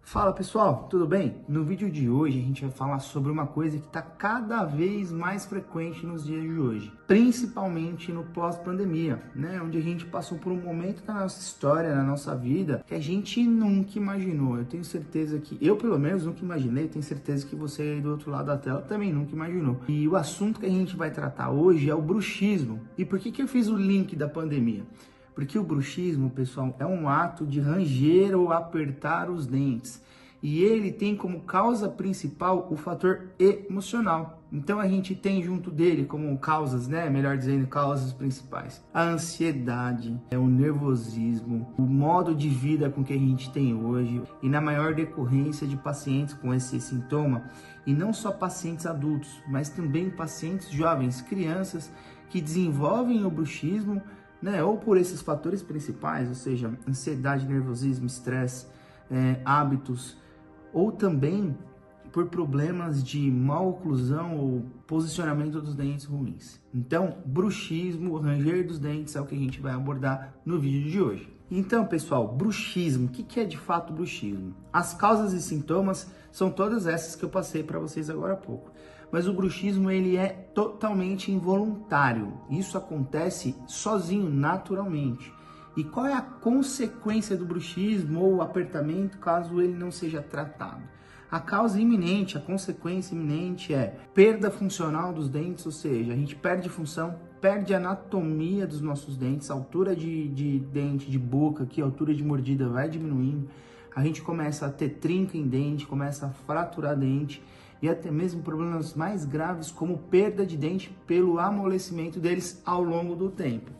Fala pessoal, tudo bem? No vídeo de hoje a gente vai falar sobre uma coisa que está cada vez mais frequente nos dias de hoje, principalmente no pós-pandemia, né? Onde a gente passou por um momento da nossa história, na nossa vida, que a gente nunca imaginou. Eu tenho certeza que, eu pelo menos nunca imaginei, tenho certeza que você aí do outro lado da tela também nunca imaginou. E o assunto que a gente vai tratar hoje é o bruxismo. E por que eu fiz o link da pandemia? Porque o bruxismo, pessoal, é um ato de ranger ou apertar os dentes. E ele tem como causa principal o fator emocional. Então a gente tem junto dele como causas, né? Melhor dizendo, causas principais. A ansiedade, o nervosismo, o modo de vida com que a gente tem hoje. E na maior decorrência de pacientes com esse sintoma. E não só pacientes adultos, mas também pacientes jovens, crianças que desenvolvem o bruxismo, né, ou por esses fatores principais, ou seja, ansiedade, nervosismo, estresse, hábitos, ou também por problemas de mal oclusão ou posicionamento dos dentes ruins. Então, bruxismo, ranger dos dentes é o que a gente vai abordar no vídeo de hoje. Então, pessoal, bruxismo, o que é de fato bruxismo? As causas e sintomas são todas essas que eu passei para vocês agora há pouco. Mas o bruxismo, ele é totalmente involuntário. Isso acontece sozinho, naturalmente. E qual é a consequência do bruxismo ou apertamento caso ele não seja tratado? A causa iminente, a consequência iminente é perda funcional dos dentes, ou seja, a gente perde função, perde a anatomia dos nossos dentes, a altura de dente, de boca, aqui, a altura de mordida vai diminuindo, a gente começa a ter trinca em dente, começa a fraturar dente, e até mesmo problemas mais graves como perda de dente pelo amolecimento deles ao longo do tempo.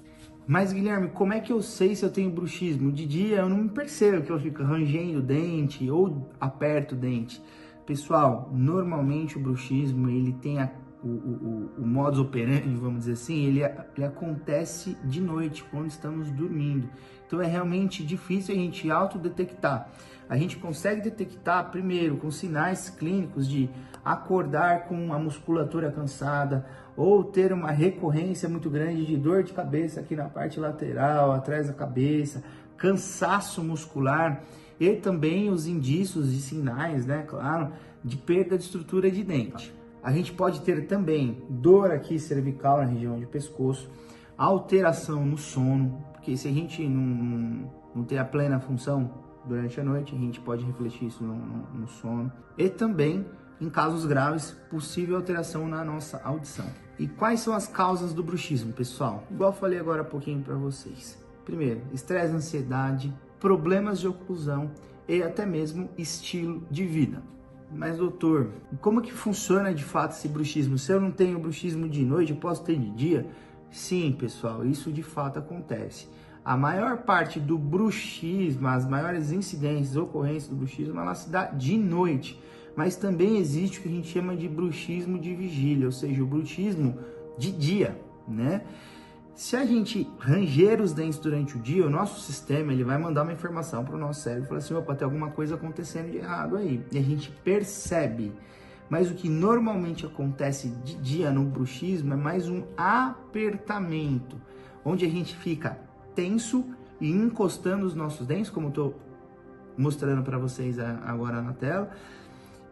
Mas Guilherme, como é que eu sei se eu tenho bruxismo? De dia eu não me percebo que eu fico rangendo o dente ou aperto o dente. Pessoal, normalmente o bruxismo ele tem o modus operandi, vamos dizer assim, ele acontece de noite, quando estamos dormindo. Então é realmente difícil a gente autodetectar. A gente consegue detectar primeiro com sinais clínicos de acordar com a musculatura cansada ou ter uma recorrência muito grande de dor de cabeça aqui na parte lateral, atrás da cabeça, cansaço muscular e também os indícios e sinais, né, claro, de perda de estrutura de dente. A gente pode ter também dor aqui cervical na região de pescoço, alteração no sono, porque se a gente não ter a plena função durante a noite, a gente pode refletir isso no sono. E também, em casos graves, possível alteração na nossa audição. E quais são as causas do bruxismo, pessoal? Igual eu falei agora há pouquinho para vocês. Primeiro, estresse, ansiedade, problemas de oclusão e até mesmo estilo de vida. Mas doutor, como que funciona de fato esse bruxismo? Se eu não tenho bruxismo de noite, eu posso ter de dia? Sim, pessoal, isso de fato acontece. A maior parte do bruxismo, as maiores incidências, ocorrências do bruxismo, ela se dá de noite. Mas também existe o que a gente chama de bruxismo de vigília, ou seja, o bruxismo de dia, né? Se a gente ranger os dentes durante o dia, o nosso sistema ele vai mandar uma informação para o nosso cérebro, falar assim, opa, tem alguma coisa acontecendo de errado aí. E a gente percebe. Mas o que normalmente acontece de dia no bruxismo é mais um apertamento, onde a gente fica tenso e encostando os nossos dentes, como eu estou mostrando para vocês agora na tela,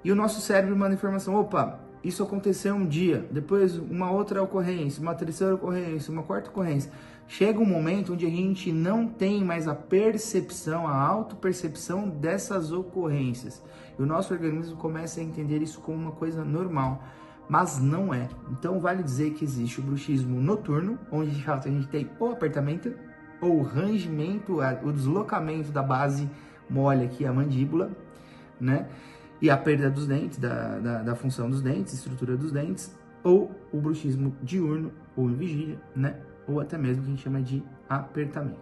e o nosso cérebro manda informação, opa, isso aconteceu um dia, depois uma outra ocorrência, uma terceira ocorrência, uma quarta ocorrência. Chega um momento onde a gente não tem mais a percepção, a autopercepção dessas ocorrências. E o nosso organismo começa a entender isso como uma coisa normal, mas não é. Então vale dizer que existe o bruxismo noturno, onde de fato a gente tem o apertamento, ou o rangimento, o deslocamento da base mole aqui, a mandíbula, né? E a perda dos dentes, da função dos dentes, estrutura dos dentes, ou o bruxismo diurno, ou em vigília, né? Ou até mesmo o que a gente chama de apertamento.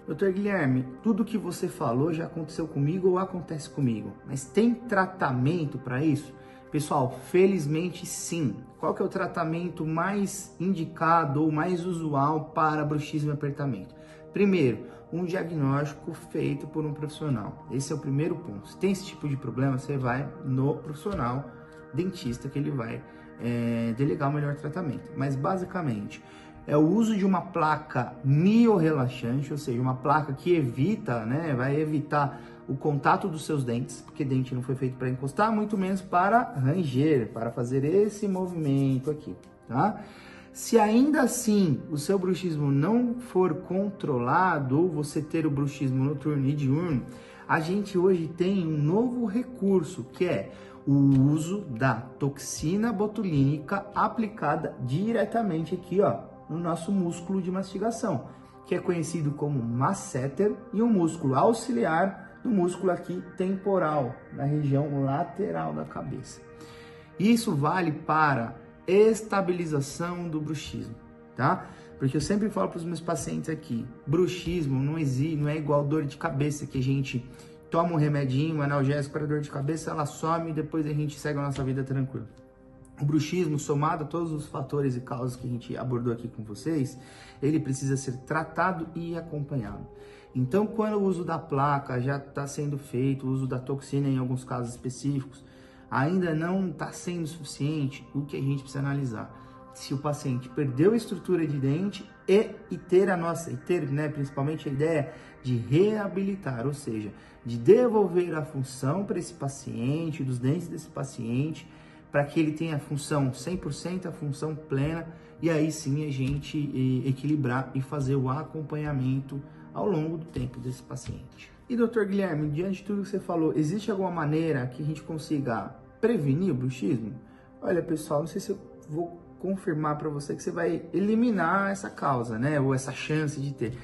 Doutor Guilherme, tudo que você falou já aconteceu comigo ou acontece comigo, mas tem tratamento para isso? Pessoal, felizmente sim. Qual que é o tratamento mais indicado ou mais usual para bruxismo e apertamento? Primeiro, um diagnóstico feito por um profissional. Esse é o primeiro ponto. Se tem esse tipo de problema, você vai no profissional dentista que ele vai delegar o melhor tratamento. Mas basicamente, é o uso de uma placa miorrelaxante, ou seja, uma placa que evita, né, vai evitar o contato dos seus dentes, porque dente não foi feito para encostar, muito menos para ranger, para fazer esse movimento aqui, tá? Se ainda assim o seu bruxismo não for controlado ou você ter o bruxismo noturno e diurno, a gente hoje tem um novo recurso, que é o uso da toxina botulínica aplicada diretamente aqui, ó, no nosso músculo de mastigação, que é conhecido como masseter, e um músculo auxiliar do músculo aqui temporal, na região lateral da cabeça. Isso vale para estabilização do bruxismo, tá? Porque eu sempre falo para os meus pacientes aqui, bruxismo não é igual dor de cabeça, que a gente toma um remedinho, um analgésico para dor de cabeça, ela some e depois a gente segue a nossa vida tranquila. O bruxismo, somado a todos os fatores e causas que a gente abordou aqui com vocês, ele precisa ser tratado e acompanhado. Então, quando o uso da placa já está sendo feito, o uso da toxina em alguns casos específicos, ainda não está sendo suficiente, o que a gente precisa analisar? Se o paciente perdeu a estrutura de dente e ter, né, principalmente a ideia de reabilitar, ou seja, de devolver a função para esse paciente, dos dentes desse paciente, para que ele tenha a função 100%, a função plena, e aí sim a gente equilibrar e fazer o acompanhamento ao longo do tempo desse paciente. E doutor Guilherme, diante de tudo que você falou, existe alguma maneira que a gente consiga prevenir o bruxismo? Olha pessoal, não sei se eu vou confirmar para você que você vai eliminar essa causa, né, ou essa chance de ter.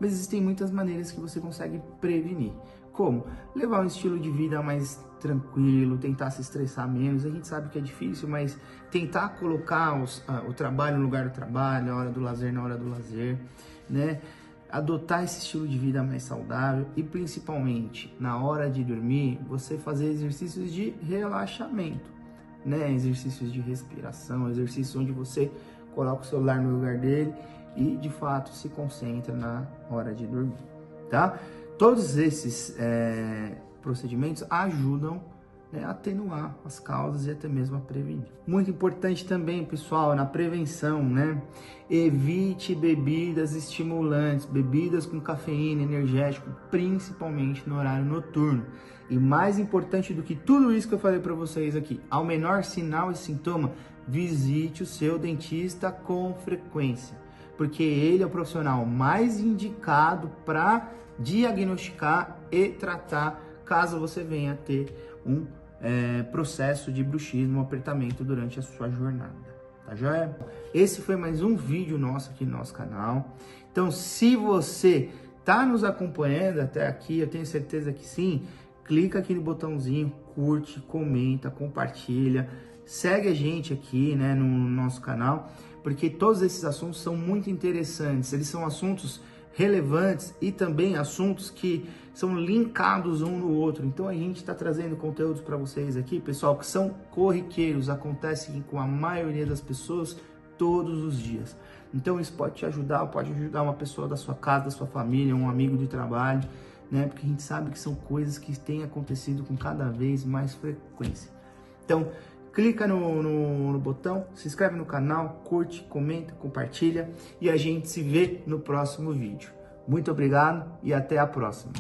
Mas existem muitas maneiras que você consegue prevenir. Como? Levar um estilo de vida mais tranquilo, tentar se estressar menos. A gente sabe que é difícil, mas tentar colocar o trabalho no lugar do trabalho, a hora do lazer na hora do lazer, né? Adotar esse estilo de vida mais saudável e principalmente na hora de dormir, você fazer exercícios de relaxamento, né? Exercícios de respiração, exercícios onde você coloca o celular no lugar dele e de fato se concentra na hora de dormir, tá? Todos esses procedimentos ajudam, né, a atenuar as causas e até mesmo a prevenir. Muito importante também, pessoal, na prevenção, né? Evite bebidas estimulantes, bebidas com cafeína, energético, principalmente no horário noturno. E mais importante do que tudo isso que eu falei para vocês aqui, ao menor sinal e sintoma, visite o seu dentista com frequência, porque ele é o profissional mais indicado para diagnosticar e tratar caso você venha a ter um processo de bruxismo, um apertamento durante a sua jornada, tá joia? Esse foi mais um vídeo nosso aqui no nosso canal. Então, se você tá nos acompanhando até aqui, eu tenho certeza que sim, clica aqui no botãozinho, curte, comenta, compartilha, segue a gente aqui, né, no nosso canal, porque todos esses assuntos são muito interessantes, eles são assuntos relevantes e também assuntos que são linkados um no outro. Então a gente está trazendo conteúdos para vocês aqui, pessoal, que são corriqueiros, acontecem com a maioria das pessoas todos os dias. Então isso pode te ajudar, pode ajudar uma pessoa da sua casa, da sua família, um amigo de trabalho, né? Porque a gente sabe que são coisas que têm acontecido com cada vez mais frequência. Então, clica no botão, se inscreve no canal, curte, comenta, compartilha e a gente se vê no próximo vídeo. Muito obrigado e até a próxima.